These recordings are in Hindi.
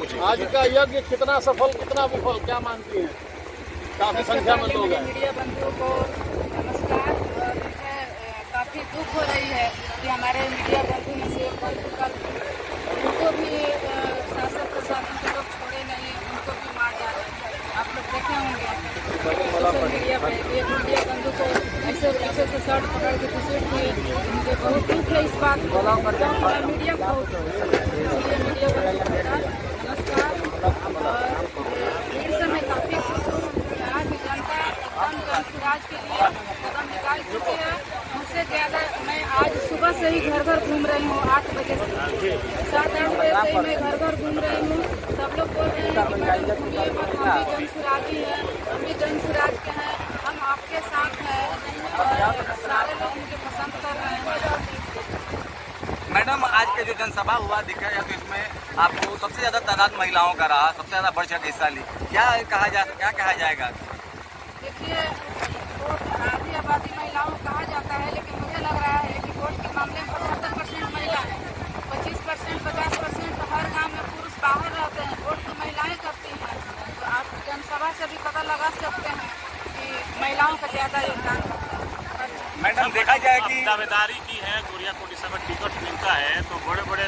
आज का यज्ञ कितना सफल कितना विफल क्या मानती हैं? काफी संख्या में लोग हैं। मीडिया बंधुओं को नमस्कार। और मुझे काफ़ी दुख हो रही है कि हमारे मीडिया बंधु में से उनको भी शासक प्रशासन के लोग छोड़े नहीं, उनको भी मार डाले। आप लोग देखे होंगे सोशल मीडिया पे एक मीडिया बंधु को ऐसे पीछे से शर्ट पकड़ के घुसेड़ दिए। मुझे बहुत दुख है इस बात को। मैं मीडिया को इसलिए मीडिया बंधु का नमस्कार। और इस समय काफ़ी खुश हूँ। यहाँ की जनता एकदम जनसुराज के लिए कदम निकाल चुकी है। मुझसे ज़्यादा मैं आज सुबह से ही घर घर घूम रही हूँ। 8 बजे से 7-8 बजे से ही मैं घर घर घूम रही हूँ। सब लोग बोल रहे हैं कि मैडम घूमिए मत, हम भी जनसुराजी हैं, हम भी जनसुराज के हैं, हम आपके साथ हैं। और सारे लोग मुझे पसंद कर रहे हैं। मैडम, आज के जो जनसभा हुआ दिखा या तो इसमें आपको सबसे ज़्यादा तादाद महिलाओं का रहा, सबसे ज़्यादा बढ़ चढ़ के हिस्सा ली, क्या कहा जाएगा? देखिए, वोट आधी आबादी महिलाओं को कहा जाता है, लेकिन मुझे लग रहा है कि वोट के मामले में 75% महिला है। 25% 50% तो हर गांव में पुरुष बाहर रहते हैं, वोट तो महिलाएं करती हैं। तो आप जनसभा से भी पता लगा सकते हैं कि महिलाओं का ज़्यादा योगदान है। मैडम, देखा जाए कि दावेदारी की है, गोरिया कोटी से टिकट मिलता है तो बड़े बड़े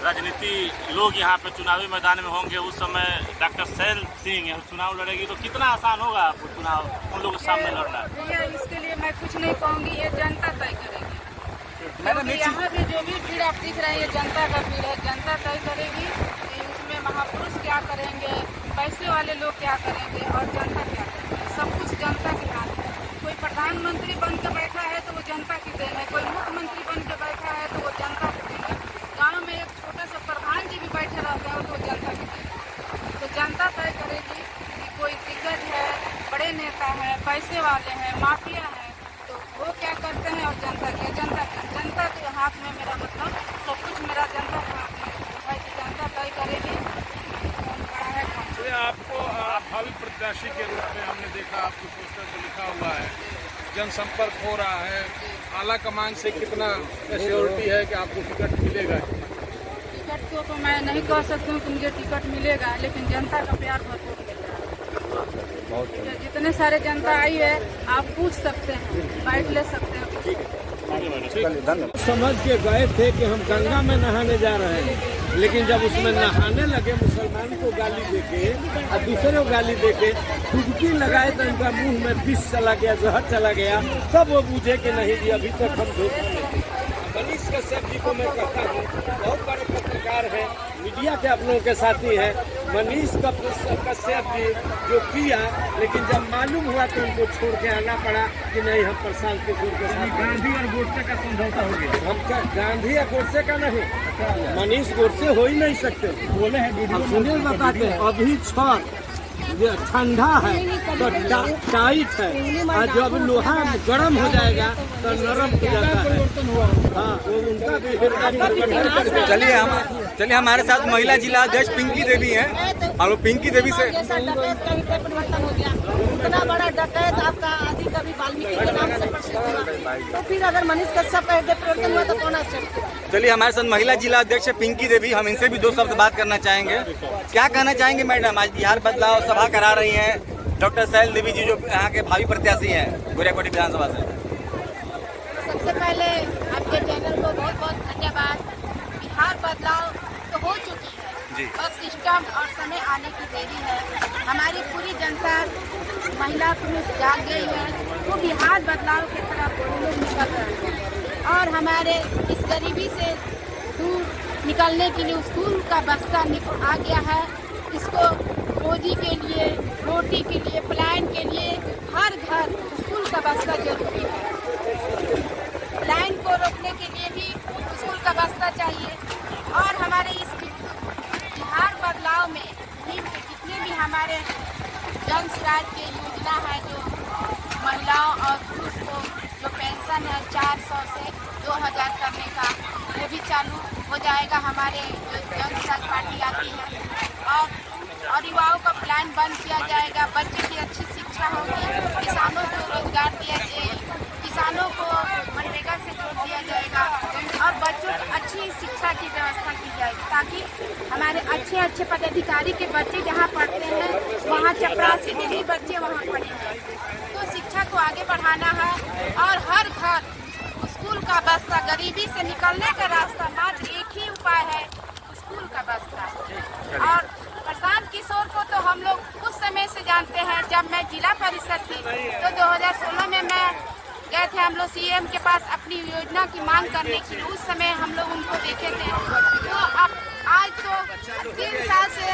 राजनीति लोग यहाँ पे चुनावी मैदान में होंगे। उस समय डॉक्टर सैल सिंह चुनाव लड़ेगी तो कितना आसान होगा आपको चुनाव उन लोगों के सामने लड़ना? भैया, इसके लिए मैं कुछ नहीं कहूँगी, ये जनता तय करेगी। मैडम, यहाँ पे जो भी भीड़ आप दिख रहे हैं, ये जनता का भीड़ है। जनता तय करेगी कि उसमें महापुरुष क्या करेंगे, पैसे वाले लोग क्या करेंगे और जनता क्या करेंगे। सब कुछ जनता के हाथ है। कोई प्रधानमंत्री बन के बैठा है तो वो जनता की देन है, कोई मुख्यमंत्री बन के बैठा है तो वो जनता की देन है। गाँव में एक छोटा सा प्रधान जी भी बैठे रहते हैं तो वो जनता की देन है। तो जनता तय करेगी कि कोई दिग्गज है, बड़े नेता है, पैसे वाले हैं, माफिया है, तो वो क्या करते हैं और जनता के हाथ में। मेरा मतलब सब कुछ मेरा जनता के हाथ में है कि जनता तय करेगी कौन बड़ा है कौन। आपको भावी प्रत्याशी के रूप में हमने देखा, आपके पोस्टर पे लिखा हुआ है जनसंपर्क हो रहा है। आला कमान से कितना एश्योरिटी है कि आपको टिकट मिलेगा? टिकट को तो मैं नहीं कह सकती हूँ कि मुझे टिकट मिलेगा, लेकिन जनता का प्यार भरपूर मिलेगा। जितने सारे जनता आई है, आप पूछ सकते हैं, बैठ ले सकते हैं। समझ के गए थे कि हम गंगा में नहाने जा रहे हैं, लेकिन जब उसमें नहाने लगे मुसलमान को गाली देके और दूसरे को गाली देके डुबकी लगाए तो उनका मुंह में विष चला गया, जहर चला गया। तब वो बुझे कि नहीं जी, अभी तक हम धोखे नहीं। मनीष कश्यप जी को मैं कहता हूँ, बहुत बड़े पत्रकार हैं, मीडिया के आप लोगों के साथी हैं। मनीष कश्यप जी जो किया, लेकिन जब मालूम हुआ तो उनको छोड़ के आना पड़ा कि नहीं, हम प्रशांत किशोर के साथ। गांधी और गोडसे का समझौता हो गया। हम गांधी या गोडसे का नहीं, मनीष गोडसे हो ही नहीं सकते। बोले हैं सुनील बताते हैं, अभी ठंडा है तो टाइट है, और जब लोहा गर्म हो जाएगा तो नरम हो जाता है। हाँ, वो उनका भी। चलिए हमारे साथ महिला जिला अध्यक्ष पिंकी देवी हैं। और पिंकी देवी से इतना बड़ा डकैत आपका आदि कभी वाल्मीकि के नाम से प्रसिद्ध हुआ, तो फिर अगर मनीष कश्यप का हृदय परिवर्तन हुआ तो कौन आश्चर्य? चलिए हमारे साथ महिला जिला अध्यक्ष पिंकी देवी, हम इनसे भी 2 शब्द बात करना चाहेंगे। क्या कहना चाहेंगे मैडम? आज बिहार बदलाव सभा करा रही हैं डॉक्टर सैल देवी जी, जो यहाँ के भावी प्रत्याशी हैं गोरिया कोटी विधानसभा से। सबसे पहले आपके चैनल को बहुत बहुत धन्यवाद। बिहार बदलाव तो हो चुकी है जी, बस सिस्टम और समय आने की देरी है। हमारी पूरी जनता, महिला पुरुष जाग गई है, वो बिहार बदलाव की तरफ निकल रहे हैं। और हमारे इस गरीबी से दूर निकलने के लिए स्कूल का बस्ता आ गया है। इसको रोजी के लिए, रोटी के लिए, पलायन के लिए हर घर स्कूल का बस्ता जरूरी है। लाइन को रोकने के लिए भी स्कूल का बस्ता चाहिए। और हमारे इस बिहार बदलाव में जितने भी हमारे जन स्वराज की योजना है, जो महिलाओं और पुरुष को जो पेंशन है 400 से 2000 करने का, वो भी चालू हो जाएगा। हमारे जो जन स्वराज पार्टी आती है, और युवाओं का प्लान बंद किया जाएगा। बच्चे की अच्छी शिक्षा होगी, किसानों को रोजगार दिया जाएगा, किसानों को मनरेगा से जोड़ अच्छी शिक्षा की व्यवस्था की जाएगी ताकि हमारे अच्छे अच्छे अच्छे पदाधिकारी के बच्चे जहाँ पढ़ते हैं वहाँ चपरासी डिग्री बच्चे वहाँ पढ़ेंगे। तो शिक्षा को आगे बढ़ाना है और हर घर स्कूल का बस्ता, गरीबी से निकलने का रास्ता मात्र एक ही उपाय है, स्कूल का बस्ता। और प्रशांत किशोर को तो हम लोग उस समय से जानते हैं जब मैं जिला परिषद थी, तो 2016 में मैं गए थे हम लोग सीएम के पास अपनी योजना की मांग करने के लिए। उस समय हम लोग उनको देखे थे। तो अब आज तो 3 साल से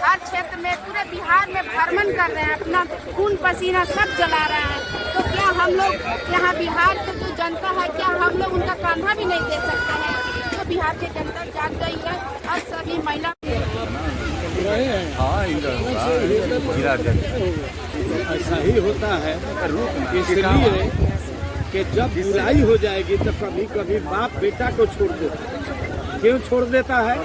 हर क्षेत्र में पूरे बिहार में भ्रमण कर रहे हैं, अपना खून पसीना सब जला रहे हैं। तो क्या हम लोग यहाँ बिहार की जो जनता है, क्या हम लोग उनका कंधा भी नहीं दे सकते हैं? तो बिहार की जनता जाग गई है और सभी महिला ऐसा ही होता है, इसलिए कि जब बुराई हो जाएगी तो कभी कभी बाप बेटा को छोड़ देता है। क्यों छोड़ देता है?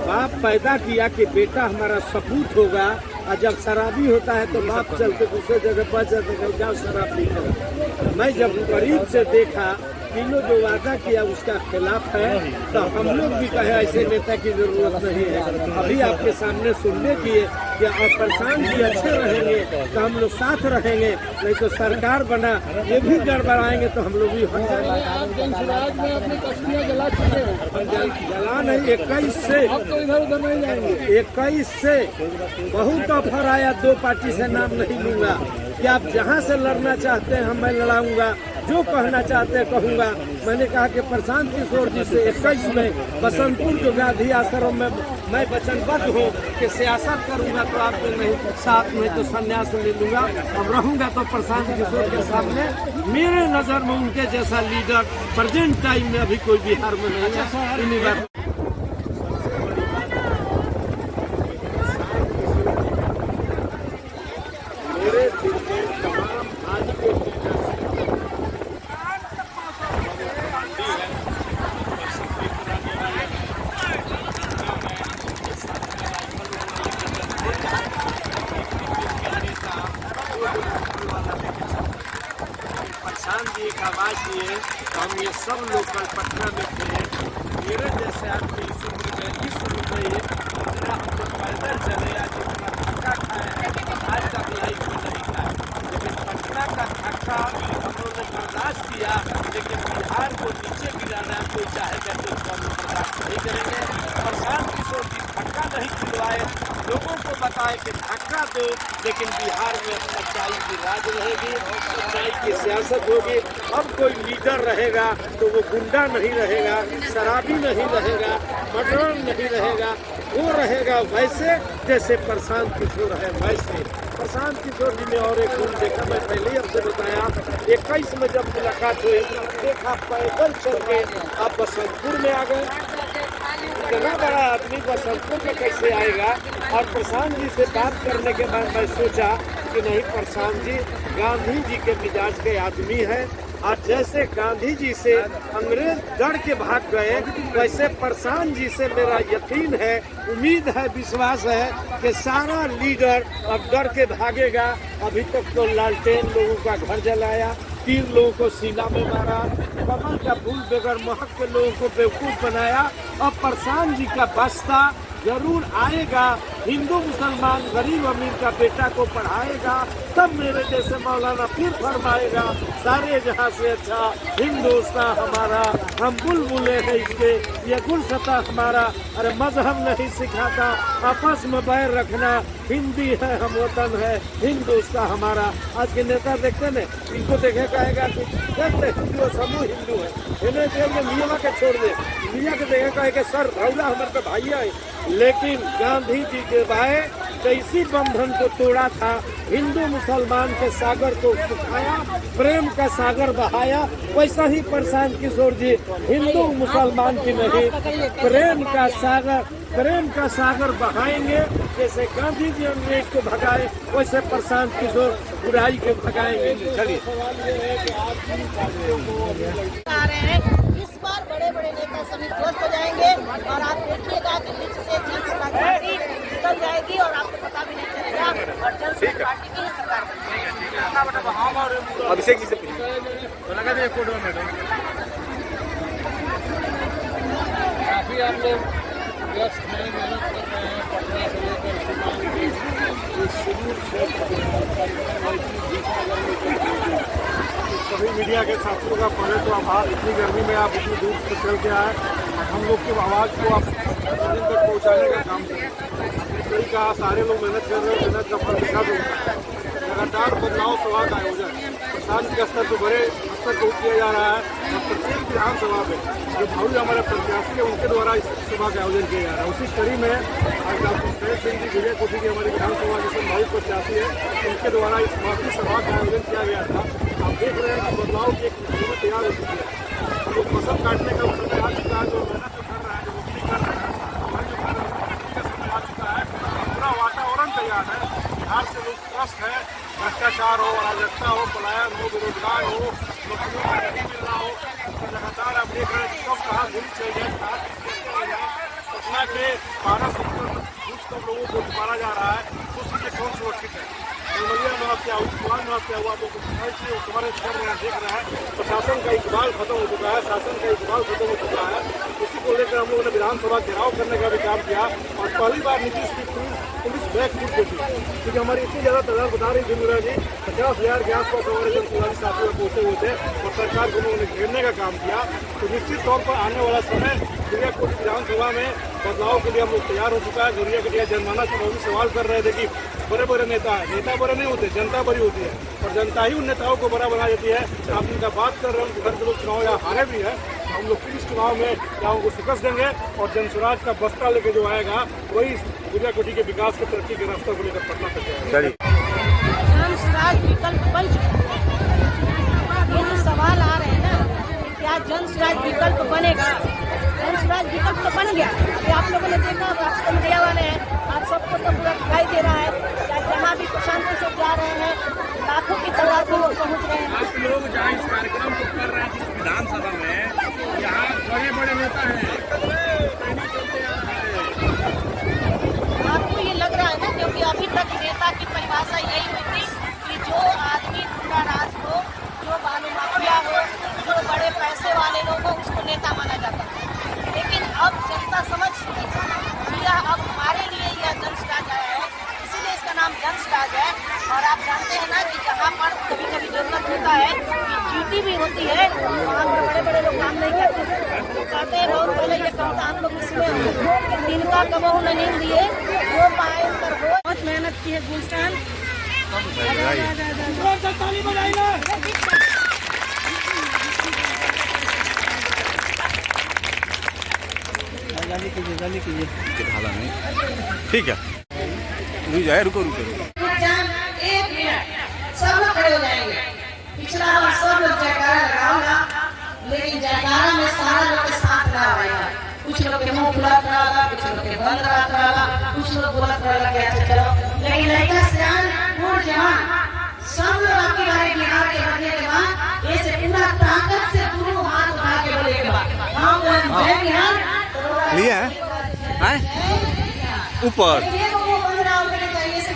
बाप पैदा किया कि बेटा हमारा सपूत होगा, और जब शराबी होता है तो बाप चलते दूसरे जगह पर जाओ शराब पी कर। मैं जब करीब से देखा तीनों जो वादा किया उसका खिलाफ है, तो हम लोग भी कहे ऐसे नेता की जरूरत नहीं है। अभी आपके सामने सुनने की कि और प्रशांत जी अच्छे रहेंगे तो हम लोग साथ रहेंगे, नहीं तो सरकार बना ये भी गड़बड़ाएंगे तो हम लोग भी हो जाएंगे। जला नहीं, 21 से इधर उधर नहीं जाएंगे। 21 से बहुत ऑफर आया, 2 पार्टी से नाम नहीं लूंगा कि आप जहां से लड़ना चाहते हैं मैं लड़ाऊंगा, जो कहना चाहते हैं कहूंगा। मैंने कहा कि प्रशांत किशोर जी से 21 में बसंतपुर जो गांधी आश्रम में मैं वचनबद्ध हूँ कि सियासत करूंगा, तो आपको नहीं साथ में तो संन्यास ले लूंगा। अब रहूंगा तो प्रशांत किशोर के सामने। मेरे नजर में उनके जैसा लीडर प्रेजेंट टाइम में अभी कोई बिहार में नहीं है। इन्हीं बात मेरे दिल में तमाम आज के प्रशांत जी एक आवाज दिए, हम ये सब लोग कल पटना में थे। मेरे जैसे आदमी इस उम्र में इतना हम लोग पैदल चले, आज इतना धक्का खाए आज तक लाइफ में नहीं खाए। लेकिन पटना का धक्का हम लोगों ने बर्दाश्त किया, लेकिन बिहार को नीचे गिराना कोई चाहेगा तो इसको हम बर्दाश्त नहीं करेंगे। प्रशांत किशोर जी धक्का नहीं खिलवाए, लोगों को बताए कि धक्का दो, लेकिन बिहार में सच्चाई की राज रहेगी, सच्चाई की सियासत होगी। अब कोई लीडर रहेगा तो वो गुंडा नहीं रहेगा, शराबी नहीं रहेगा, मर्डरर नहीं रहेगा, वो रहेगा वैसे जैसे प्रशांत किशोर है वैसे। प्रशांत किशोर जी ने और एक गुण देखा, मैं पहले ही आपसे बताया, 21 में जब मुलाकात हुई देखा पैदल चल के आप बसंतपुर में आ गए। इतना बड़ा आदमी बसंतपुर में कैसे आएगा? और प्रशांत जी से बात करने के बाद मैं सोचा कि नहीं, प्रशांत जी गांधी जी के मिजाज के आदमी है, और जैसे गांधी जी से अंग्रेज डर के भाग गए, वैसे प्रशांत जी से मेरा यकीन है, उम्मीद है, विश्वास है कि सारा लीडर अब डर के भागेगा। अभी तक तो लालटेन लोगों का घर जलाया, 3 लोगों को सीना में मारा, कमल का फूल बगैर महक के लोगों को बेवकूफ बनाया। अब प्रशांत जी का बस्ता जरूर आएगा, हिंदू मुसलमान गरीब अमीर का बेटा को पढ़ाएगा, तब मेरे जैसे मौलाना फिर फरमाएगा सारे जहां से अच्छा हिंदुस्तान हमारा, हम बुलबुले हैं इसके, ये गुलशता हमारा। अरे मजहब नहीं सिखाता आपस में बैर रखना, हिंदी है हम वतन है, हिंदुस्तान हमारा। आज के नेता देखते न, इनको देखे कहेगा कि देखते हिंदू समूह हिंदू है, इन्हें चाहिए मियाँ के छोड़ दे, मियाँ के देखे कहेगा सर रौला हमारे तो भाइया है। लेकिन गांधी जी के भाई तो इसी बंधन को तोड़ा था, हिंदू मुसलमान के सागर को सुखाया, प्रेम का सागर बहाया। वैसा ही प्रशांत किशोर जी हिंदू मुसलमान की नहीं, प्रेम का सागर बहाएंगे। जैसे गांधी जी अंग्रेज को भगाए, वैसे प्रशांत किशोर बुराई को भगाएंगे। चलिए आ रहे हैं, इस बार बड़े बड़े नेता सभी ध्वस्त हो जाएंगे और आप देखिएगा कि बीच से जनता पार्टी निकल जाएगी और आपको पता भी नहीं चलेगा, और जनता पार्टी की सरकार अभिषेक जी से काफी आप लोग व्यस्त हैं, मेहनत कर रहे हैं। मीडिया के साथियों का पहले तो आभार। इतनी गर्मी में आप इतनी दूर से चल के आए, हम लोग की आवाज़ को आप जमीन तक पहुँचाने का काम करें। सही कहा, सारे लोग मेहनत कर रहे हैं, मेहनत का फल दिखा भी लगातार बदलाव सभा का आयोजन प्रशासन के स्तर पर बड़े स्तर पर किया जा रहा है और प्रत्येक विधानसभा में जो भावी हमारे प्रत्याशी है उनके द्वारा इस सभा का आयोजन किया जा रहा है। उसी कड़ी में आज डॉक्टर सैल सिंह जी गुड़िया कोठी की हमारी विधानसभा के संभावित प्रत्याशी है, उनके द्वारा इस माफी सभा का आयोजन किया गया था। आप देख रहे हैं कि बदलाव की एक सूरत तैयार हो चुकी है। हम लोग फसल काटने का समय आ चुका है, जो मेहनत जो कर रहा है, जो रोपनी कर रहा है, हमारे जो कर रहे हैं का समय आ चुका है। पूरा वातावरण तैयार है। बिहार से लोग त्रस्त है, भ्रष्टाचार हो, अराजकता हो, पलायन हो, बेरोजगार हो, नौकरियों का नहीं मिल रहा हो, तो लगातार आप देख रहे हैं कब कहाँ घूम चल जाए, पटना के 12 सेक्टर में घुस कर लोगों को मारा जा रहा है, तो चीज़ें कौन सुरक्षित है? नलिया में आपसे इकबाल में आपसे हुआ तो तुम्हारे कर रहे हैं, देख रहे हैं प्रशासन का इकबाल खत्म हो चुका है, शासन का इकबाल खत्म हो चुका है। इसी को लेकर हम लोगों ने विधानसभा घेराव करने का भी काम किया और पहली बार नीतीश की पुलिस बैक फूट को थी, क्योंकि हमारी इतनी ज़्यादा तादाद बता रही थी मुरा जी 50,000 के आसपास हमारे जन पुलिस साथियों में पहुँचे हुए थे और सरकार को उन्होंने घेरने का काम किया। तो निश्चित तौर पर आने वाला समय गुड़िया कोठी विधानसभा में बदलाव के लिए हम लोग तैयार हो चुका है। गुड़िया के लिए जनमानस से भी सवाल कर रहे थे कि बड़े बड़े नेता है, नेता बड़े नहीं होते, जनता बड़ी होती है और जनता ही उन नेताओं को बड़ा बना देती है। आप इनका बात कर रहे हैं, उनके घर के लोग चुनाव या हारे भी है, हम लोग फिर इस चुनाव में क्या उनको शिकस्त देंगे और जनस्वराज का बस्ता लेके जो आएगा वही गुड़िया कोठी के विकास के तरक्की के रास्ते को लेकर पटना तक जाएगा। जनस्वराज विकल्प बन चुका है। ये जो सवाल आ रहे हैं ना, क्या जनस्वराज विकल्प बनेगा? जनस्वराज विकल्प तो बन गया। अभी आप लोगों ने देखा, आप तो मीडिया वाले हैं, आप सबको तो पूरा दिखाई दे रहा है। जहाँ भी प्रशांत से जा रहे हैं, लाखों की तादाद में लोग पहुँच रहे हैं। आप लोग जहाँ इस कार्यक्रम को कर रहे हैं जिस विधानसभा में, यहाँ बड़े बड़े नेता हैं, आपको ये लग रहा है ना, क्योंकि अभी तक नेता की परिभाषा यही हुई थी कि जो आदमी पूरा राज हो, जो बालू माफिया हो, जो बड़े पैसे वाले लोग हो, उसको नेता माना जाता है। लेकिन अब जनता समझ चुकी है, यह अब हमारे लिए यह जनस्वराज आया है, इसीलिए इसका नाम जनस्वराज है। और आप जानते हैं ना कि जहाँ पर कभी कभी जरूरत होता है कि ड्यूटी भी होती है, वहाँ पर बड़े बड़े लोग काम नहीं करते, तो कहते हैं बहुत पहले ये काम था, हम लोग इसमें दिन का कबहू न नींद दिए, वो पाए पर हो। बहुत मेहनत की है गुलशन। ठीक है, रुको रुको एक मिनट, सब लोग खड़े हो जाएंगे। पिछला बार सब लोग जयकारा लगाओगा, लेकिन जयकारा में सारा लोग के साथ ना आएगा। कुछ लोग के मुंह खुला रहा, कुछ लोग के बंद रहा, कुछ लोग बोलत रहा कि अच्छा चलो, लेकिन लड़का सियान बूढ़ जवान सब लोग आपकी बारे बिहार के बनने के बाद ऐसे पूरा ताकत से दोनों हाथ उठा के बोले के बाद हम जय बिहार लिया है ऊपर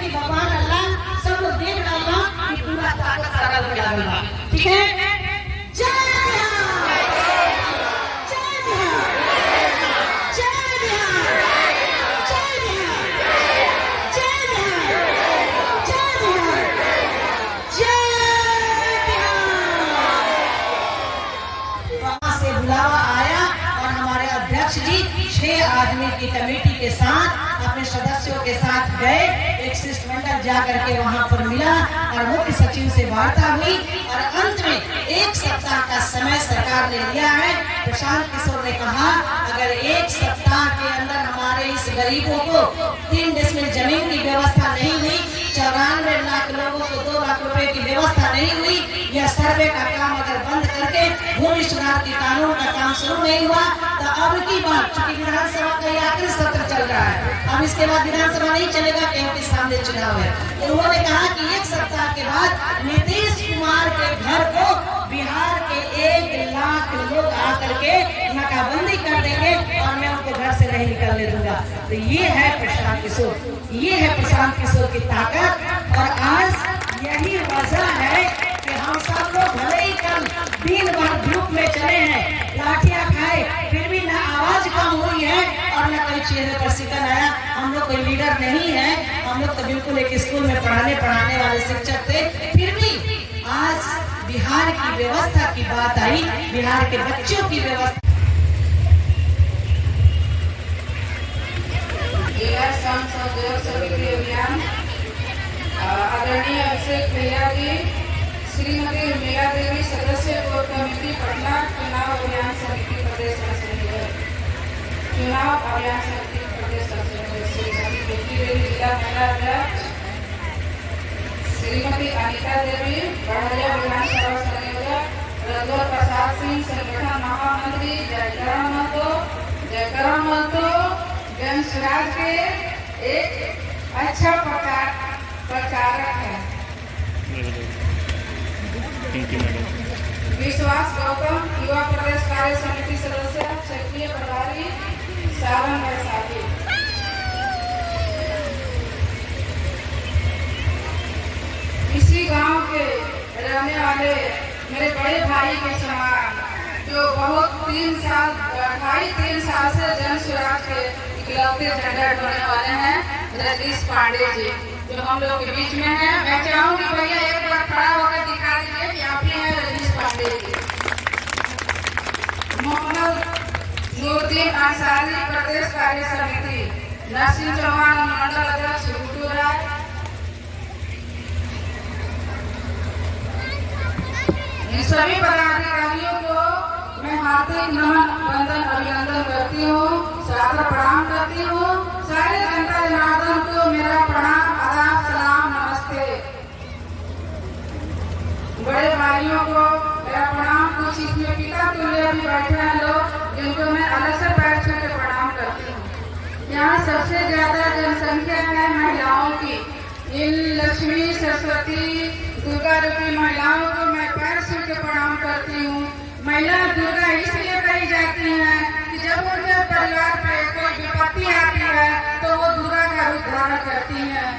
भगवान अल्लाह सब लोग देख रहा कि पूरा ताकत सारा लोग लगा, ठीक है? जय बिहार, जय बिहार, जय बिहार, जय बिहार, जय बिहार, जय बिहार, जय बिहार। वहाँ से बुलावा आया और हमारे अध्यक्ष जी 6 आदमी की कमेटी के साथ अपने सदस्यों के साथ गए। एक शिष्टमंडल जा करके वहाँ पर मिला और मुख्य सचिव से वार्ता हुई और अंत में 1 सप्ताह का समय सरकार ने लिया है। प्रशांत किशोर ने कहा अगर 1 सप्ताह के अंदर हमारे इस गरीबों को 3 डेसिमल जमीन की व्यवस्था नहीं हुई, 94 लाख लोगों को 2 लाख रुपए की व्यवस्था नहीं हुई, यह सर्वे का काम अगर बंद करके भूमि सुधार के कानून का काम शुरू नहीं हुआ, तो अब की बात, चूंकि विधानसभा का आखिरी सत्र चल रहा है, अब इसके बाद विधानसभा नहीं चलेगा क्योंकि सामने चुनाव है। तो उन्होंने कहा कि 1 सप्ताह के बाद नीतीश कुमार के घर को बिहार के 1 लाख लोग आकर के नाकाबंदी कर देंगे और मैं उनको घर से नहीं निकलने दूंगा। तो ये है प्रशांत किशोर, ये है प्रशांत किशोर की ताकत। और आज यही वजह है कि हम सब लोग भले ही कल दिन भर ग्रुप में चले हैं, लाठियां खाए, फिर भी ना आवाज कम हुई है और न कोई चेहरे पर सिकन आया। हम लोग कोई लीडर नहीं है, हम लोग तो बिल्कुल एक स्कूल में पढ़ाने वाले शिक्षक थे, फिर भी आज बिहार की व्यवस्था की बात आई, बिहार के बच्चों की व्यवस्था। अभियान आदरणीय अभिषेक भैया जी, श्रीमती उर्मिला देवी, सदस्य कोर कमेटी पटना, चुनाव अभियान समिति प्रदेश चुनाव अभियान समिति प्रदेश श्रीमती बेटी देवी, जिला महिला अध्यक्ष श्रीमती अनिता देवी, बड़हरिया विधानसभा संयोजक रघुवर प्रसाद सिंह, संगठन महामंत्री जयकरण महतो जन स्वराज के एक अच्छा प्रचारक है। विश्वास गौतम, युवा प्रदेश कार्य समिति सदस्य, क्षेत्रीय प्रभारी सारण बैसाखी। इसी गांव के रहने वाले मेरे बड़े भाई के समान, जो बहुत 3 साल से जन स्वराज के इकलौते झंडा ढोने वाले हैं, रजनीश पांडे जी, जो हम लोग के बीच में हैं। मैं चाहूंगी भैया एक बार खड़ा होकर दिखा दीजिए कि आप ही हैं रजनीश पांडे जी। मोहम्मद नूरुद्दीन अंसारी, प्रदेश कार्य समिति, नरसिंह चौहान, मंडल अध्यक्ष गुड्डू राय। इन सभी पदाधिकारियों को मैं हार्दिक नमन, वंदन, अभिनंदन करती हूँ, सादर प्रणाम करती हूँ। सारे जनता जनार्दन को मेरा प्रणाम, आदाब, सलाम, नमस्ते। बड़े भाइयों को मेरा प्रणाम। कुछ इसमें पिता तुल्य भी बैठे हैं लोग, जिनको मैं अलग से बैठ के प्रणाम करती हूँ। यहाँ सबसे ज्यादा जनसंख्या है महिलाओं की। इन लक्ष्मी, सरस्वती, दुर्गा रूपी महिलाओं को मैं पैर छू के प्रणाम करती हूँ। महिला दुर्गा इसलिए कही जाती है कि जब उनके परिवार पर कोई विपत्ति आती है तो वो दुर्गा का रूप धारण करती हैं।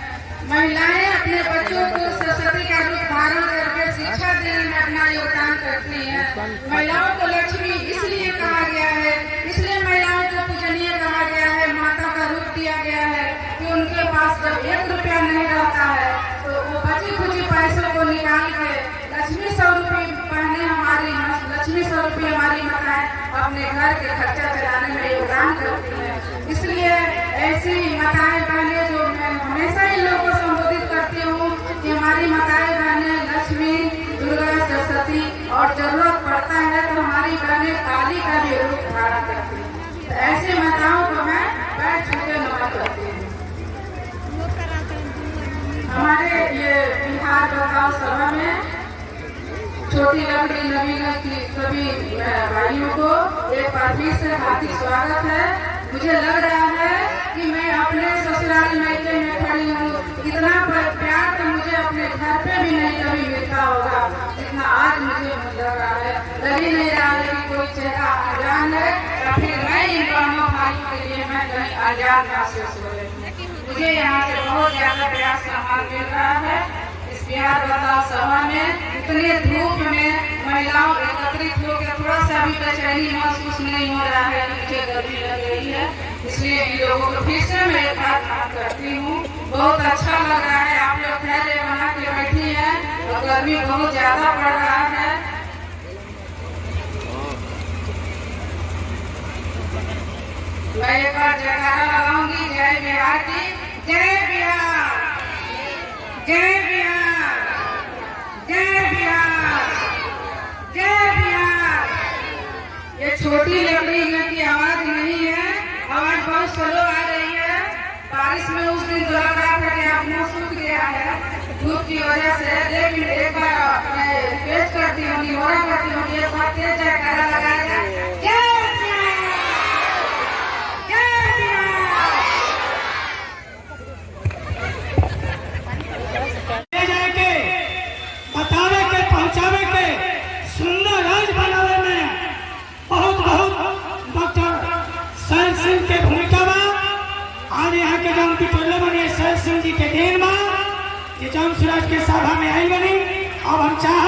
महिलाएं अपने बच्चों को सरस्वती का रूप धारण करके शिक्षा देने में अपना योगदान करती हैं। महिलाओं को लक्ष्मी इसलिए कहा गया है, इसलिए महिलाओं को पूजनीय कहा गया है, माता का रूप दिया गया है कि उनके पास जब 1 रुपया नहीं रहता है तो वो बची खुची पैसों को निकाल के लक्ष्मी स्वरूपी हमारी माताएं अपने घर के खर्चा चलाने में योगदान करती हैं। इसलिए ऐसी माताएं बहनें, जो मैं हमेशा इन लोगों को संबोधित करती हूँ कि हमारी माताएं बहनें लक्ष्मी, दुर्गा, सरस्वती, और जरूरत पड़ता है तो हमारी बहनें काली का भी रूप धारण करती हैं। तो ऐसी माताओं को मैं पैर छू के नमन करती हूँ। हमारे ये बिहार बचाओ सभा में छोटी लकड़ी नवीन की सभी भाइयों को एक बार फिर से हार्दिक स्वागत है। मुझे लग रहा है कि मैं अपने ससुराल मायके में खड़ी हूँ। इतना प्यार तो मुझे अपने घर पे भी नहीं कभी मिलता होगा जितना आज मुझे लग रहा है। लग ही नहीं रहा है कि कोई चेहरा अनजान है या फिर मैं इन दोनों भाइयों के लिए मैं कहीं अनजान महसूस हो रही हूँ। मुझे यहाँ से बहुत ज्यादा प्यार सम्मान मिल रहा है। बिहार बचाओ सभा में इतने धूप में महिलाओं एकत्रित होकर थोड़ा सा भी बेचैनी महसूस नहीं हो रहा है। मुझे गर्मी लग रही है, इसलिए इन लोगों को फिर से मैं एक बार बात करती हूँ। बहुत अच्छा लग रहा है, आप लोग धैर्य बना के बैठी हैं और गर्मी बहुत ज्यादा पड़ रहा है। मैं एक बार जयकारा लगाऊंगी, जय बिहार की, जय बिहार, जय बिहार, जय बिहार, जय बिहार। ये छोटी लकड़ी की आवाज नहीं है, आवाज बहुत स्लो आ रही है। बारिश में उस दिन लग रहा था कि आपने सूख गया है धूप की वजह से, लेकिन एक बार मैं रिक्वेस्ट करती हूँ, निहोरा करती हूँ, एक बार तेज जयकारा लगाया जाए। जय बतावे के, पहुँचावे के, सुंदर राज बनावे में बहुत बहुत डॉक्टर सैल सिंह के भूमिका में आज यहाँ के जौन पिटोले बने सैल सिंह जी के देन में ये जौन सूरज के सभा में आई बनी। अब हम चाह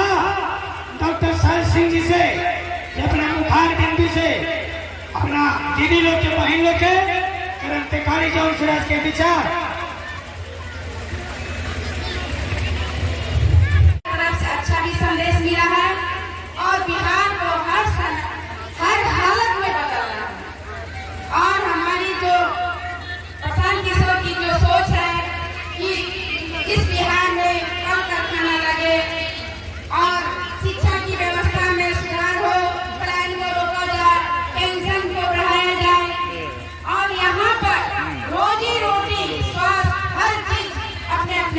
डॉक्टर सैल सिंह जी से अपना मुखार बिंदु से अपना दीदी लोग के, बहन लोग के क्रांतिकारी जौन सूरज के विचार संदेश मिला है।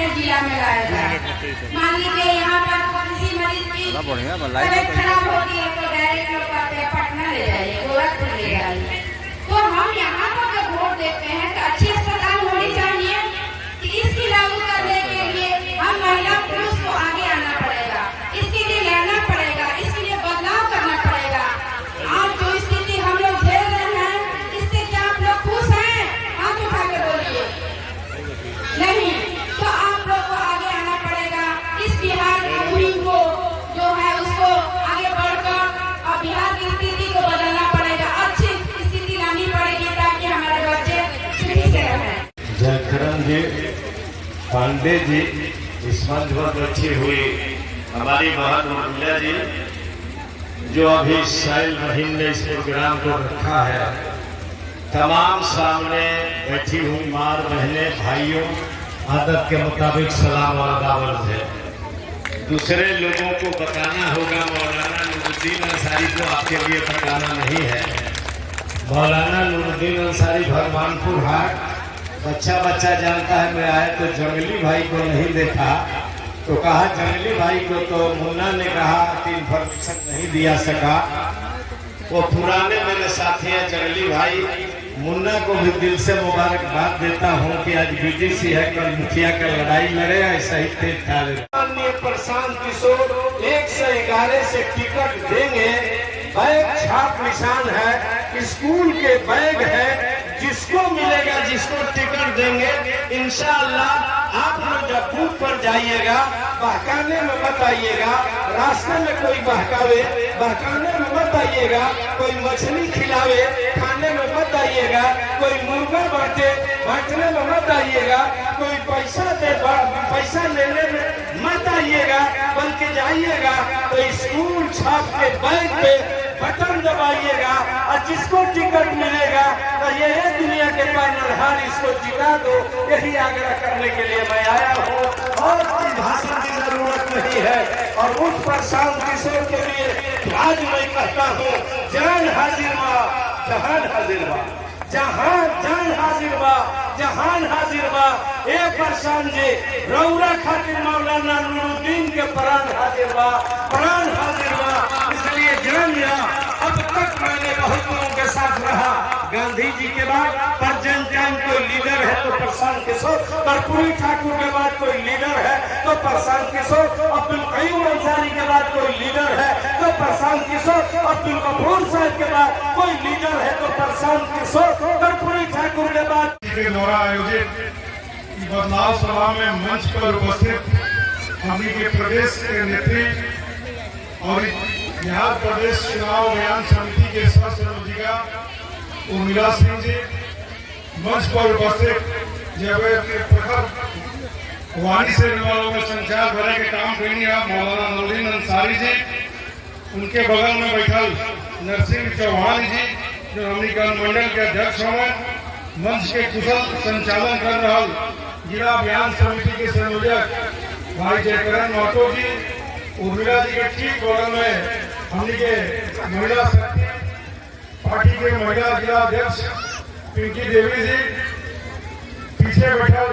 अपने जिला में लाया जाए। मान लीजिए यहाँ पर किसी मरीज की तबीयत खराब होती है तो डायरेक्ट लोग कहते हैं पटना ले जाइए, गोरखपुर ले जाइए। तो हम यहाँ पर जब वोट देते हैं तो अच्छी अस्पताल होनी चाहिए कि इसकी लागू करने के लिए हम महिला पुरुष को आगे आना पड़ेगा, इसके लिए लड़ना पड़ेगा, इसके लिए बदलाव करना पड़ेगा। आज जो स्थिति हम लोग झेल रहे हैं इससे क्या आप लोग खुश हैं? हाथ उठा के बोलिए नहीं। तो आप लोग को आगे आना पड़ेगा, इस बिहार की मुहिम को जो है उसको आगे बढ़कर और बिहार की स्थिति को बदलना पड़ेगा, अच्छी स्थिति लानी पड़ेगी ताकि हमारे बच्चे सुखी से रहें। जयकरण जी, पांडे जी, इस मंच पर बैठी हुई हमारी बहन उर्मिला जी, जो अभी साहिल रहीम ने इस प्रोग्राम को रखा है, तमाम सामने बैठी हुई माँ बहने भाइयों, आदत के मुताबिक सलाम और दावत है। दूसरे लोगों को बताना होगा, मौलाना नूरुद्दीन अंसारी को आपके लिए बताना नहीं है। मौलाना नूरुद्दीन अंसारी भगवानपुर हाट, बच्चा जानता है। मैं आया तो जंगली भाई को नहीं देखा, तो कहा जंगली भाई को तो मुन्ना ने कहा कि इन्फॉर्मेशन नहीं दिया सका। वो पुराने मेरे साथी हैं जंगली भाई, मुन्ना को भी दिल से मुबारकबाद देता हूँ कि आज बीटीसी है, कल मुखिया का लड़ाई लड़े, ऐसा ही तेज ख्याल। माननीय प्रशांत किशोर 111 से टिकट देंगे। बैग छाप निशान है, स्कूल के बैग है, जिसको मिलेगा, जिसको टिकट देंगे, इंशाअल्लाह आप लोग जब बूथ पर जाइएगा, बहकाने में मत आइएगा, रास्ते में कोई बहकाने में मत आइएगा, कोई मछली खिलावे खाने में मत आइएगा, कोई मुर्गा बांटने में मत आइएगा, कोई पैसा लेने में मत आइएगा, बल्कि जाइएगा तो स्कूल छाप के बैग पे बटन दबाइएगा और जिसको टिकट मिलेगा तो ये दुनिया के पालनहार इसको जिता दो। यही आग्रह करने के लिए मैं आया हूँ, और कोई भाषण की जरूरत नहीं है। और उस प्रशांत किशोर के लिए आज मैं कहता हूँ, जान हाजिर बा, जहान हाजिर बा, जान हाजिर बा, जहान हाजिर बा। एक प्रशांत जी रौरा खातिर मौलाना नूरुद्दीन के प्राण हाजिर बा, प्राण हाजिर बा। इसलिए जान लिया, अब तक मैंने बहुत लोगों के साथ रहा। गांधी जी के बाद परजन टाइम कोई लीडर है तो प्रशांत किशोर, कर्पूरी ठाकुर के बाद कोई लीडर है तो प्रशांत किशोर, अब्दुल कयूम अंसारी के बाद कोई लीडर है तो प्रशांत किशोर, अब्दुल गफूर साहब के बाद कोई लीडर है तो प्रशांत किशोर, कर्पूरी ठाकुर के बाद। के द्वारा आयोजित बदलाव सभा में मंच पर उपस्थित हम के प्रदेश के नेत्री और बिहार प्रदेश चुनाव अभियान समिति के सदस्य रोजिका उर्मिला सिंह जी, मंच पर उपस्थित प्रखर वाणी से वालों में संचार भरे के काम करेंगे मौलाना नूरुद्दीन अंसारी जी, उनके बगल में बैठल नरसिंह चौहान जी जो हमनी का मंडल के अध्यक्ष होंगे, मंच के कुशल संचालन कर रहा जिला अभियान समिति के संयोजक भाई जयकरण महतो जी, उर्मिला जी के ठीक बगल में हमनी के महिला शक्ति पार्टी के महिला जिला अध्यक्ष पिंकी देवी जी, पीछे बैठल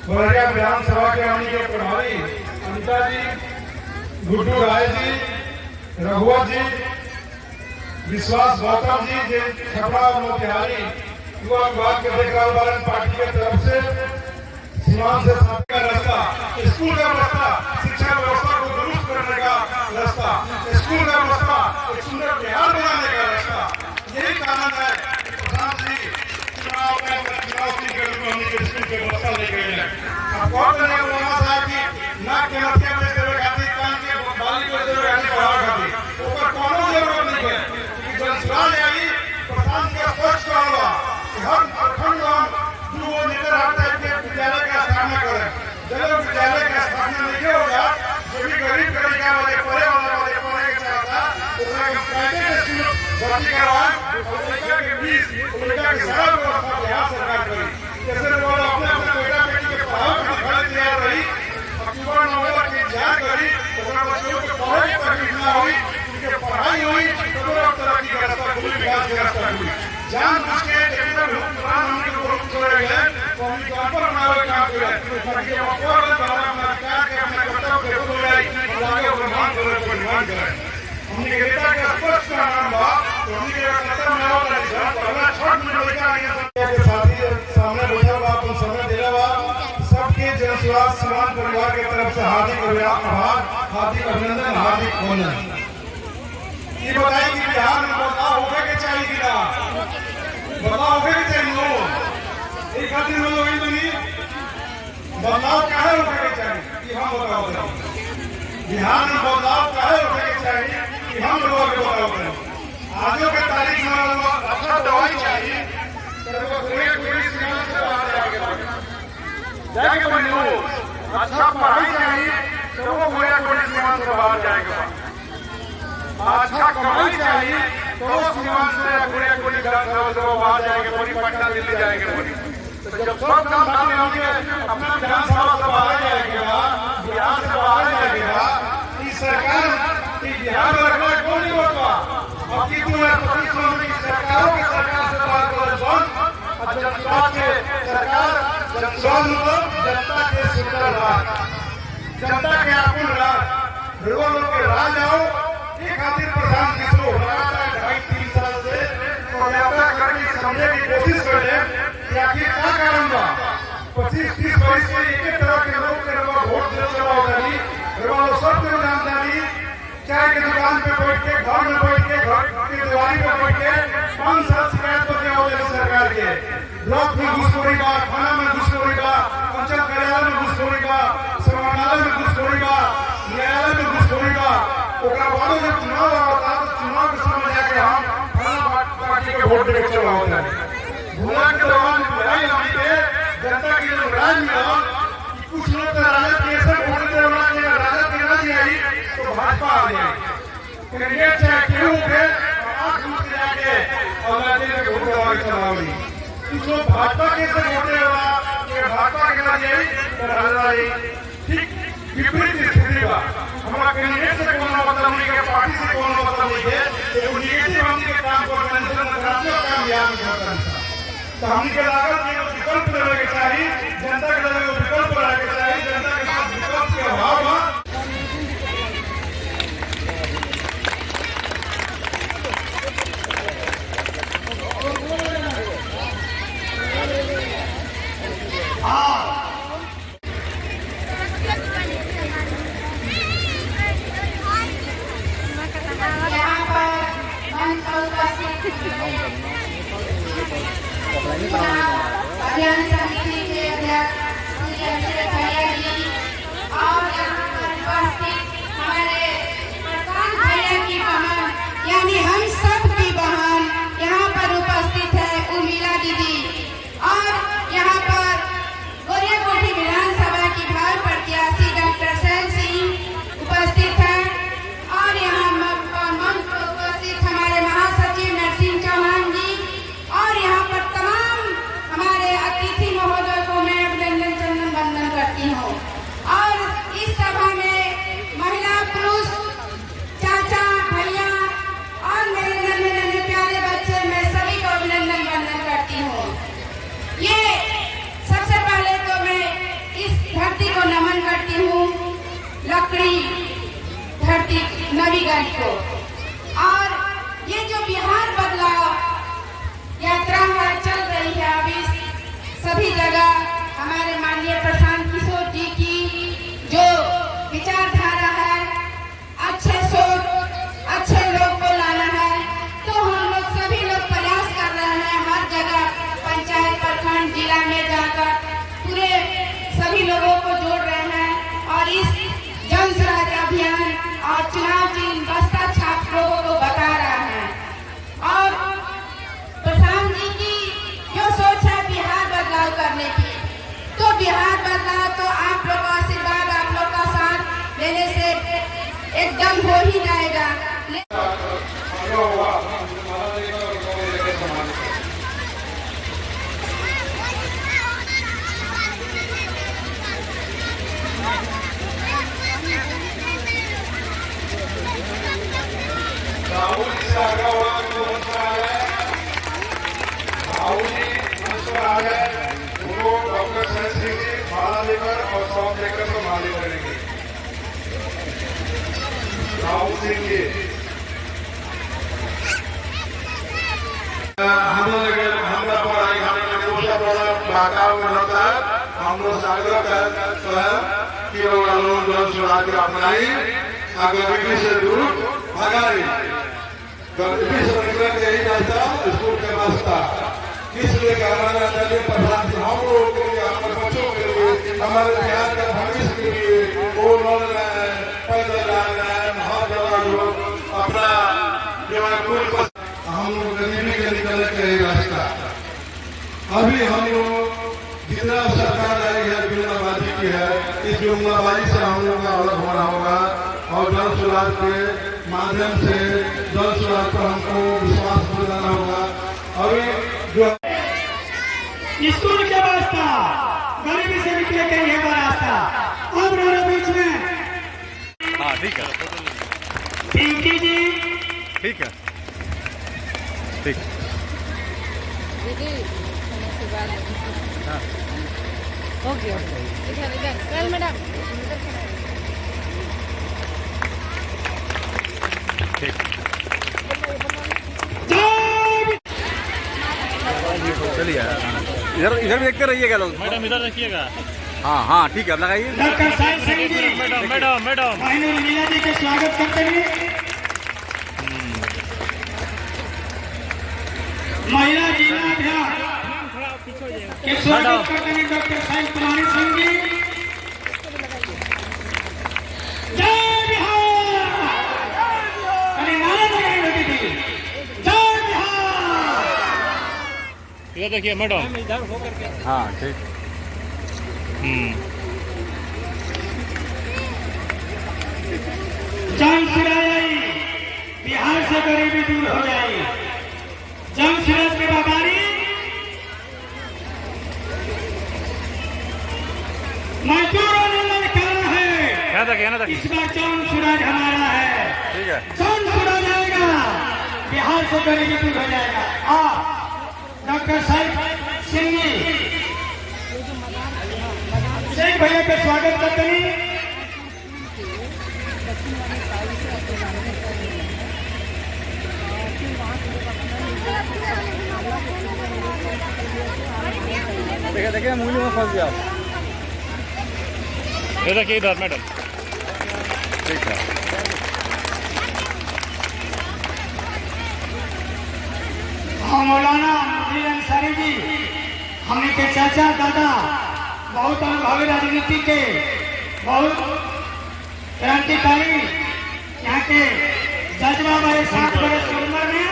बड़िया विधानसभा के हमनी के प्रभारी अनिता जी, गुड्डू राय जी, रघुवर जी, विश्वास गौतम जी, छपरा और मोतिहारी युवा विभाग के देखभाल वालन पार्टी के तरफ से सीमांत से शादी का रास्ता, स्कूल का रास्ता, शिक्षा व्यवस्था को दुरुस्त करने का रास्ता, स्कूल का रास्ता, एक सुंदर बिहार बनाने का रास्ता, यही कारण है प्रधान जी चुनाव की गर्मी में हमने स्कूल के रास्ता ले गए हैं। अब कौन करेगा मौलाना साहब की नाक के मध्य में देवे खाती, कान के बाली को देवे खाती, बढ़ा खाती, ऊपर कोनो जरूरत नहीं है क्योंकि जनसुराज आई प्रधान के स्पष्ट होगा हर प्रखंड जो निकल आता है कि विद्यालय का स्थापना करें। जब विद्यालय का स्थापना नहीं होगा, जो भी गरीब करेगा वाले पढ़े के चाहता प्राइवेट स्कूल भर्ती करवाएं, उनका के फीस उनका के सारा व्यवस्था बिहार सरकार करें। जैसे वो अपने बेटा बेटी के पढ़ाई का खर्च दिया रही, अक्टूबर नवंबर की जांच करी, बच्चों के पढ़ाई पर कितना हुई, उनके पढ़ाई हुई तो तरक्की का रास्ता खुली, विकास का रास्ता खुली। जान बुझ के प्रधानमंत्री को बनावे काम करें ताकि हम और अधिकार के अपने कर्तव्य के पूरे आगे निर्माण करें। हमने नेता का स्पष्ट नाम बा तो हमने खत्म ना होता है तो अगला 6 मिनट लेकर आएंगे के साथी सामने बैठा हुआ आप समय दे रहा हुआ सबके जन स्वास्थ्य समाज परिवार की तरफ से हार्दिक आभार, हार्दिक अभिनंदन, हार्दिक वंदन। ये बताइए कि बिहार में बदलाव होगा के चाहिए कि ना बदलाव होगा के चाहिए एक खातिर लोग वही बनी बदलाव काहे होगा के चाहिए कि हम बताओ बिहार में बदलाव काहे होगा के चाहिए कि हम लोगों को बताओ आजो के तारीख में अच्छा दवाई चाहिए तो पूरी सीमा से बाहर जाएगा बनो अच्छा पढ़ाई चाहिए तो वो पूरी सीमा से बाहर जाएगा। अच्छा कमाई चाहिए तो वो सीमा से पूरी विधानसभा से बाहर जाएंगे, पूरी पटना दिल्ली जाएंगे पूरी। तो जब सब काम सामने होंगे अपना विधानसभा से बाहर जाएगा, बिहार से बाहर जाएगा, इस सरकार की बिहार में रखना कौन नहीं होगा। अब की सरकारों की सरकार से बात करो जनता के सरकार जनता के सुंदर राज, जनता के अपन राज, लोगों के राज आओ ये खातिर प्रधान किशोर लगातार 2.5-3 साल से यात्रा करके समझने की कोशिश कर रहे हैं कि आखिर क्या कारण बा 25-30 वर्ष से एक तरह के लोग के वोट दे चला होगा सब को जानकारी चाय की दुकान पे बैठ के घर में बैठ के घर की दीवारी पे बैठ के 5 साल शिकायत करके आओ सरकार के ब्लॉक में घुसखोरी बा, थाना में घुसखोरी बा, पंचायत कार्यालय में घुसखोरी बा, समाहरणालय में घुसखोरी बा, न्यायालय में घुसखोरी बा। ओकरा बाद जब चुनाव आता तो चुनाव के समय जाके हम फलाना पार्टी के वोट देके चला होता है। भूला के दौरान लड़ाई लड़ी के जनता की जो राज मिला कुछ लोग तो राजद के ऐसे वोट दे वाला के राजद के ना आई तो भाजपा आ जाए कैंडिडेट चाहे क्यों के आंख मुझ जाके और लाने के वोट दवा के चलावली कुछ लोग भाजपा के से वोट दे वाला के भाजपा के ना जाए तो राजद आई ठीक विपरीत स्थिति बा। हमारा कैंडिडेट से कोनो मतलब नहीं है, पार्टी से कोनो मतलब नहीं है, तो नेगेटिव हम के काम को कंसर्न कराते काम याद करता है। तो हम के लागत के विकल्प देवे के चाहिए, जनता के लगे विकल्प रखे के चाहिए, जनता के पास विकल्प के अभाव बा। अभियान समिति के अध्यक्ष और यहाँ पर उपस्थित हमारे प्रशांत भैया की बहन यानी हम सब की बहन यहाँ पर उपस्थित है उर्मिला दीदी और यहाँ पर गोरियाकोठी विधानसभा की भावी प्रत्याशी डॉक्टर सैल सिंह उपस्थित है और यहाँ मंच पर उपस्थित हमारे महासचिव नरसिंह चौहान जी और यहाँ पर तमाम हमारे अतिथि महोदय को मैं अभिनंदन चंदन वंदन करती हूँ। और इस सभा में महिला पुरुष चाचा भैया और मेरे नन्हे नन्हे प्यारे बच्चे मैं सभी को अभिनंदन वंदन करती हूँ। ये सबसे पहले तो मैं इस धरती को नमन करती हूँ, लकड़ी धरती नवीगंज को। और ये जो बिहार बदलाव यात्रा हमारी चल रही है अभी सभी जगह हमारे माननीय प्रशांत किशोर जी की जो विचारधारा है, अच्छे सोच अच्छे लोग को लाना है, तो हम लोग सभी लोग प्रयास कर रहे हैं हर जगह पंचायत प्रखंड जिला में जाकर पूरे सभी लोगों को जोड़ रहे हैं और इस जन स्वराज अभियान और चुनाव चिन्ह बस्ता छाप लोगों को बता रहा है। और प्रधान जी की जो सोच है बिहार बदलाव करने की, तो बिहार बदलाव तो आप लोग का आशीर्वाद आप लोग का साथ देने से एकदम हो ही जाएगा। डॉक्टर सिंह जी हमरा पढ़ाई हम लोग आग्रह कर कि लोग जन सुराज के अपनाई गरीबी से दूर भगाई। गरीबी से निकलने का यही रास्ता स्कूल का रास्ता, इसलिए हमारा दलीय प्रधान हम लोगों के लिए, हमारे बच्चों के लिए, हमारे बिहार के भविष्य के लिए वो लड़ रहे हैं, पैदल आ रहे हैं, बहुत ज्यादा लोग अपना जो है कुल हम लोग गरीबी के निकलने का यही रास्ता। अभी हम लोग जितना सरकार आई है जुमलाबाजी की है, इस जुमलाबाजी से हम लोग का अलग होना होगा और जन सुराज के माध्यम से जन सुराज पर हमको विश्वास दिलाना होगा। अभी जो स्कूल के रास्ता, गरीबी से निकले के ये रास्ता, अब मेरे बीच में हाँ ठीक है, पिंकी जी ठीक है, ठीक दीदी ओके चल मैडम चलिए इधर इधर भी देखते रहिएगा लोग। मैडम इधर देखिएगा। हाँ हाँ ठीक है, अब लगाइए। डॉक्टर साहिल Singh ji madam madam madam माइनूर लीला जी के स्वागत करते हैं। महिला जिला अध्यक्ष के स्वागत करते हैं डॉक्टर साहिल कुमारी सिंह जी। जय बिहार, अरे नारा लगाई होती थी, जय बिहार। इधर देखिए मैडम। हाँ ठीक। जन सुराज बिहार से गरीबी दूर हो जाएगी। जन सूरज के व्यापारी मजदूरों ने ललकारा है, इस बार जन सूरज हमारा है। ठीक है, जन सूरज आएगा, बिहार से गरीबी दूर हो जाएगा। डॉक्टर साहिल सिंह जी शेख भैया का स्वागत करते हैं। देखिए देखिए मूली में फंस गया। ये देखिए इधर मैडम। ठीक है, मौलाना नज़ीर अंसारी जी हमने के चाचा दादा बहुत अनुभवी राजनीति के, बहुत क्रांतिकारी, यहाँ के जज्बा हमारे 7 बरस उम्र में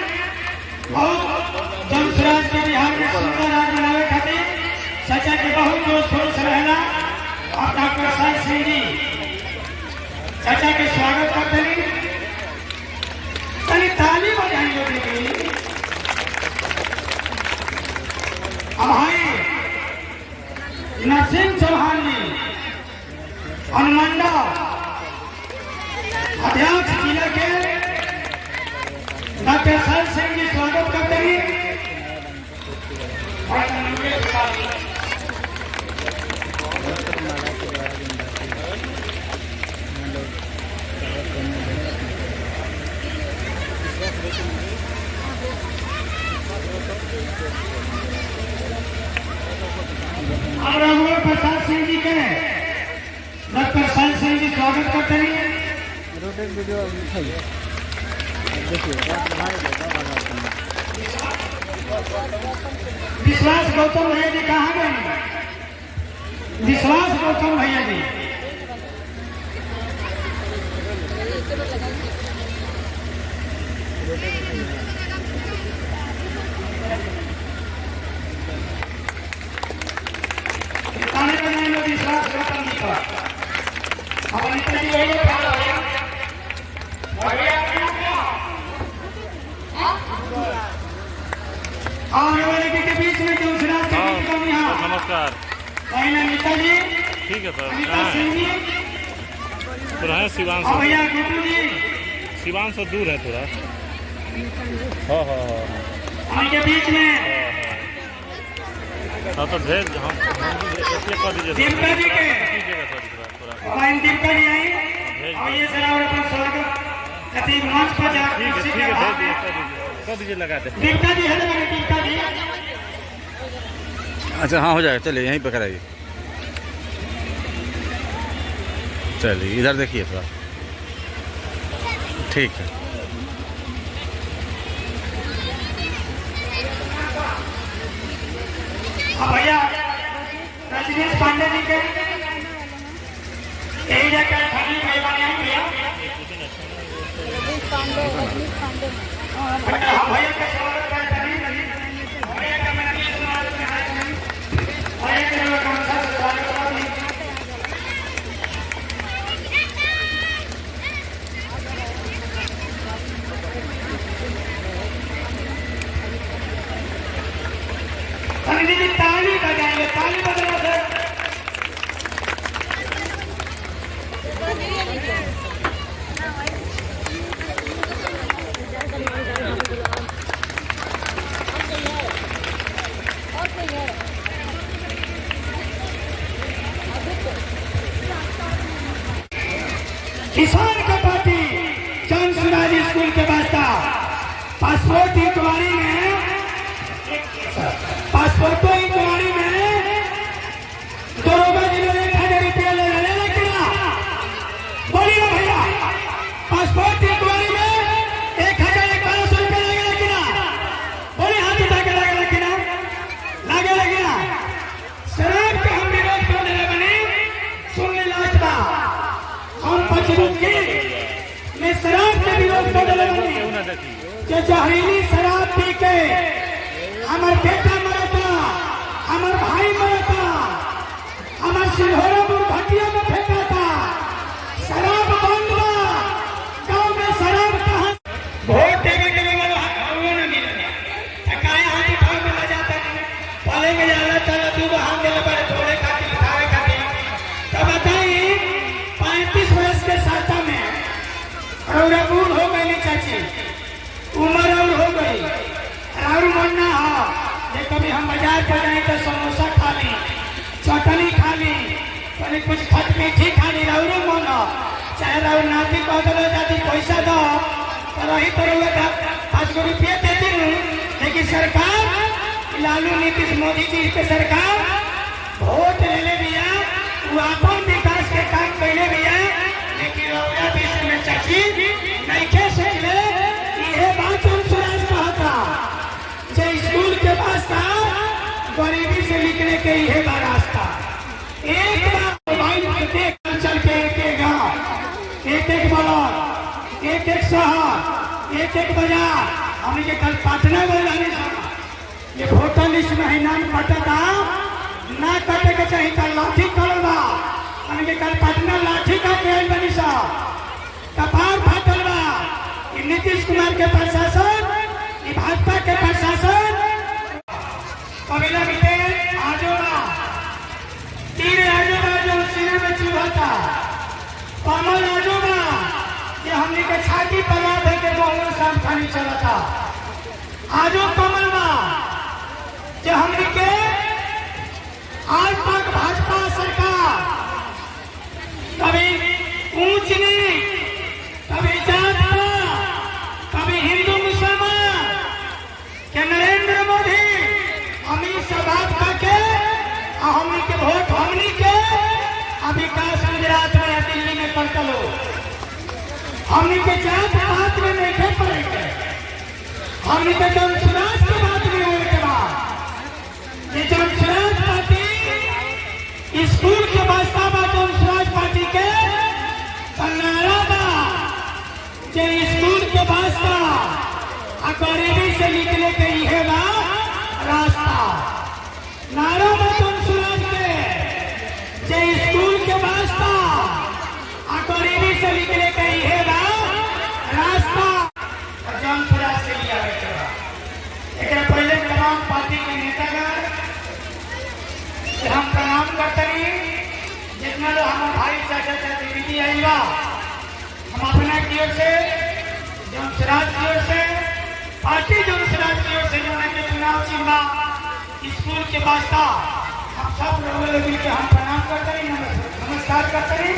बहुत जन स्वराज के बिहार में सुंदर राज बनावे खातिर चाचा के बहुत जोश खरोश रहेला। और डॉक्टर साहिल सिंह जी चाचा के स्वागत करते हैं। ताली बजाएंगे दीदी। अब भाई नरसिंह चौहान जी अनुमंडल अध्यक्ष जिले के डॉक्टर साहिल सिंह जी स्वागत करते हैं। और रघुवर प्रसाद सिंह जी के डॉक्टर साहिल सिंह जी स्वागत करते हैं। विश्वास गौतम भैया जी कहाँ गए? विश्वास गौतम भैया जी विश्वास गौतम जी का नेताजी आने वाले के बीच में जो नमस्कार। नेताजी ठीक है सर। अमिता सिंह जी थोड़ा है सिवान और भैया गुड्डू जी सिवान से दूर है थोड़ा। हाँ हाँ हाँ उनके बीच में हाँ तो भेज हम कर दीजिए दीपिका जी के कीजिएगा सर थोड़ा दीपिका जी आई और ये सर और अपन स्वागत यदि मंच पर जा कुर्सी के भाव में कर दीजिए लगा दे। दीपिका जी है ना, दीपिका जी अच्छा हाँ हो जाएगा, चलिए यहीं पे कराइए। चलिए इधर देखिए थोड़ा, ठीक है। हाँ भैया, रजनीश पांडे जी के यही जगह खाली मेहरबानी है भैया। हाँ भैया के स्वागत करते हैं। भैया का मैं भैया के लोग कौन सा स्वागत करते हैं। ताली बजाइए, ताली बजाना सर। किसान का पार्टी चंद सुराज स्कूल के वास्ता पासपोर्ट इंक्वायरी में दरोगा जी ने 1,000 रुपया ले रहे हैं क्या? बोलिए भैया, पासपोर्ट इंक्वायरी में 1,100 रुपया लगेगा कि ना? बोलिए हाथ उठा के लगेगा कि ना? लगेगा कि ना? शराब के हम विरोध करने बने, सुन ले लास्ट बात, हम पचरुखी में शराब के विरोध करने बने, जो जहरीली शराब पी के हमार बेटा मरता, हमार भाई मरता, हमार सिंघोरा घटिया में फेंका था। शराब बंद बा, गाँव में शराब कहाँ? वोट देने के लिए वो न मिले, काहे हाथ उठा के ले जाता है। पहले में जाला चला तू हाथ देले बड़े थोड़े खातिर लिखावे खातिर। तब बताइए 35 वर्ष के साथा में और बूढ़ हो गई चाची, उम्र और हो गई और मरना हो। ये कभी हम बाजार पर जाए तो समोसा खा ली, चटनी खा ली, कभी कुछ खट मीठी खा ली, राउरो मन चाहे राउर नाती कह दो जाती पैसा दो तो रही तो 500 रुपये देती हूँ। लेकिन सरकार लालू नीतीश मोदी जी के सरकार वोट ले ले दिया, वो अपन विकास के काम कैले दिया, लेकिन रौया विश्व में चाची नहीं खे सकले। ये बात हम स्वराज कहा था, स्कूल के वास्ता गरीबी से निकले के ही है रास्ता। एक बार मोबाइल चल के एक गाँव, एक ब्लॉक, एक शहर, एक बाजार, हमें के कल पटना बोला ये वोटर लिस्ट में है नाम कटता ना कटे के चाहिए, कल लाठी करवा हमें के कल पटना लाठी का पेड़ बनी सा कपार फाटल बा। नीतीश कुमार के प्रशासन, भाजपा के प्रशासन कबीला मिले आजोड़ा तीर आजोड़ा जो सीने में चुभाता, कमल आजोड़ा ये हमने के छाती पला दे के बहु शाम खानी चलाता। आजो कमल जो हमने के आज तक भाजपा सरकार कभी ऊंच नीच, कभी जात कभी हिंदू मुसलमान के नरेंद्र मोदी अमित शाह भाजपा के हमनी के वोट हमनी के विकास गुजरात में या दिल्ली में करता लो, हमनी के जात बात में नहीं पड़े, हमनी के जन स्वराज की बात में होने के बाद ये जन स्वराज पार्टी स्कूल के वास्ता जन स्वराज पार्टी के नारा बा जे स्कूल के वास्ता गरीबी से निकले के ये बा रास्ता। नारा बा जन स्वराज के जे स्कूल के वास्ता गरीबी से निकले के ये बा रास्ता। जन स्वराज से लिया एक पहले तमाम पार्टी के नेतागण हम प्रणाम करते हैं। जितना लोग हमारे भाई चाचा चाची दीदी आई बा, हम अपना की ओर से जन स्वराज की ओर से पार्टी जन स्वराज की ओर से जो है चुनाव चिन्ह स्कूल के वास्ता हम सब लोगों ने मिलकर हम प्रणाम करते हैं, नमस्कार करते हैं।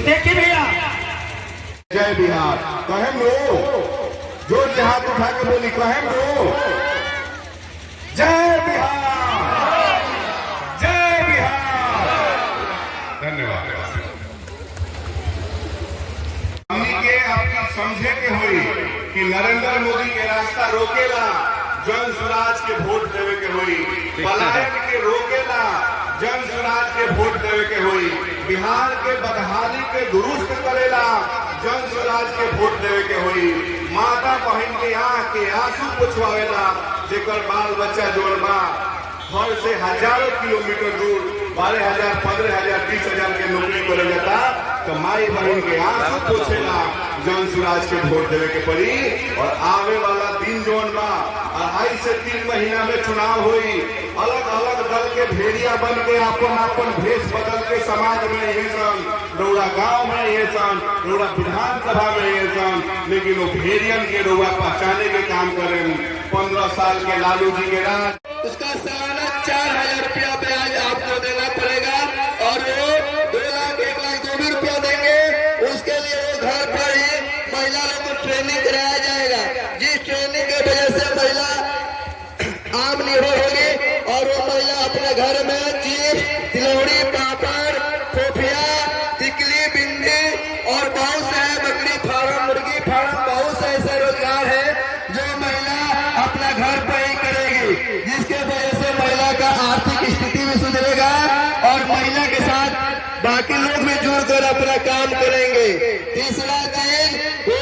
देखिए भैया जय बिहार कहें लो, जो हाथ उठा के बोली कहें लो, जय बिहार, जय बिहार। धन्यवाद। हमनी आपकी समझे के हुई कि नरेंद्र मोदी के रास्ता रोकेला, जन स्वराज के वोट देवे के हुई, पलायन के रोकेला, जन स्वराज के वोट देवे के हुई, बिहार के बदहाली के दुरुस्त करेला, जन स्वराज के वोट देवे के हुई, माता बहन के आंख के आंसू पुछवावेला, जेकर बाल बच्चा जोड़ बा घर से हजारों किलोमीटर दूर 12,000, 15,000, 30,000 के नौकरी करे जाता, तो माई बहन के आंसू पूछेला, जन स्वराज के वोट देवे के पड़ी। और आवे वाला दिन जोन बा 2.5 से 3 महीना में चुनाव हुई, अलग अलग दल के भेड़िया बन के अपन भेष बदल के समाज में ये सन, रौड़ा गांव में ये सन, रौड़ा विधानसभा में ये सन, लेकिन वो भेड़ियन के रौड़ा पहचाने के काम करें। 15 साल के लालू जी के राज, उसका सालाना 4,000 रुपया ब्याज आपको देना पड़ेगा और वो 2 लाख 1 लाख जो भी रुपया देंगे उसके लिए वो घर पर ही महिला लोग को ट्रेनिंग कराया जाएगा, जिस ट्रेनिंग की वजह से महिला आत्मनिर्भर होगी और वो महिला अपने घर में चिप्स, तिलौड़ी, पापड़, खोफिया, टिकली, भिंडी और बहुत से बकरी फार्म, मुर्गी फार्म, बहुत से ऐसे रोजगार है जो महिला अपना घर पर ही करेगी, जिसके वजह से महिला का आर्थिक स्थिति भी सुधरेगा और महिला के साथ बाकी लोग भी जुड़कर अपना काम करेंगे। तीसरा चीज, वो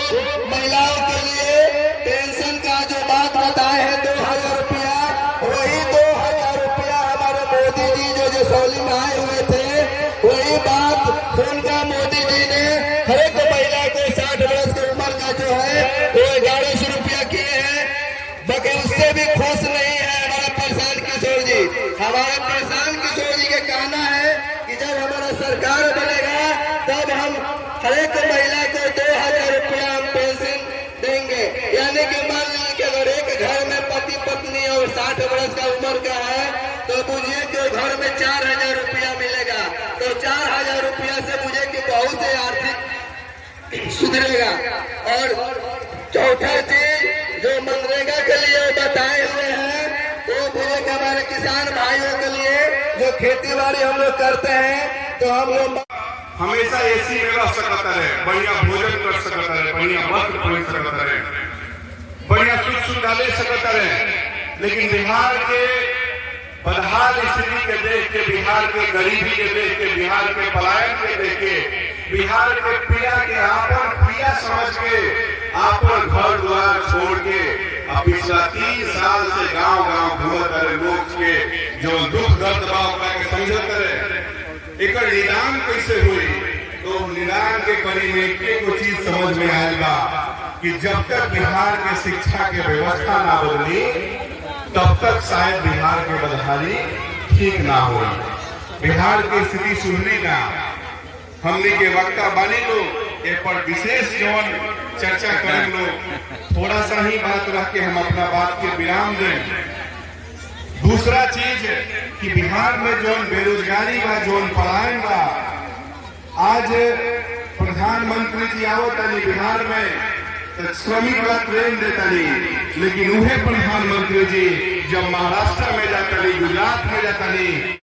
महिलाओं के लिए पेंशन का जो बात बताए हैं 2,000 रुपया, वही 2,000 रुपया हमारे मोदी जी जो जसौली में आए हुए थे, वही बात उनका मोदी जी ने हर एक महिला को 60 वर्ष की उम्र का जो है वो 1100 रुपया किए हैं, बाकी उससे भी खुश नहीं है हमारा प्रशांत किशोर जी। हमारे प्रशांत किशोर जी का कहना है कि जब हमारा सरकार बनेगा तब हम हर एक महिला को 2,000 रुपया हम पेंशन देंगे, यानी कि मान लीजिए कि अगर एक घर में पति पत्नी और 60 वर्ष का उम्र का है तो बुझिए कि घर में 4,000 रुपया मिलेगा, तो 4,000 रुपया से बुझे कि बहुत ही आर्थिक सुधरेगा। और चौथा चीज जो मनरेगा के लिए बताए हुए हैं, वो बुझे कि हमारे किसान भाइयों के लिए जो खेती बाड़ी हम लोग करते हैं, तो हम लोग हमेशा एसी में रह सकता है, बढ़िया भोजन कर सकता है, बढ़िया वस्त्र पहन सकता है, बढ़िया सुख सुविधा ले सकता है, लेकिन बिहार के बदहाल स्थिति के देख के, बिहार के गरीबी के देख के, बिहार के पलायन के देख के, बिहार के पीड़ा के आपन पीड़ा समझ के, आपन घर द्वार छोड़ के अब पिछला 3 साल से गांव गांव घूमत रहे लोग के जो दुख दर्द के समझत रहे, एक निदान कैसे हुई, तो निदान के कड़ी में एक चीज समझ में आएगा कि जब तक बिहार के शिक्षा के व्यवस्था ना बदली तब तक शायद बिहार के बदहाली ठीक ना हो, बिहार की स्थिति सुनने का हमने के वक्ता बने लोग एक पर विशेष जौन चर्चा करें लोग, थोड़ा सा ही बात रख के हम अपना बात के विराम दें। दूसरा चीज कि बिहार में जौन बेरोजगारी बा, जौन पलायन बा, आज प्रधानमंत्री जी आवतानी बिहार में तो श्रमिक वाला ट्रेन देतानी, लेकिन उहे प्रधानमंत्री जी जब महाराष्ट्र में जातानी, गुजरात में जातानी,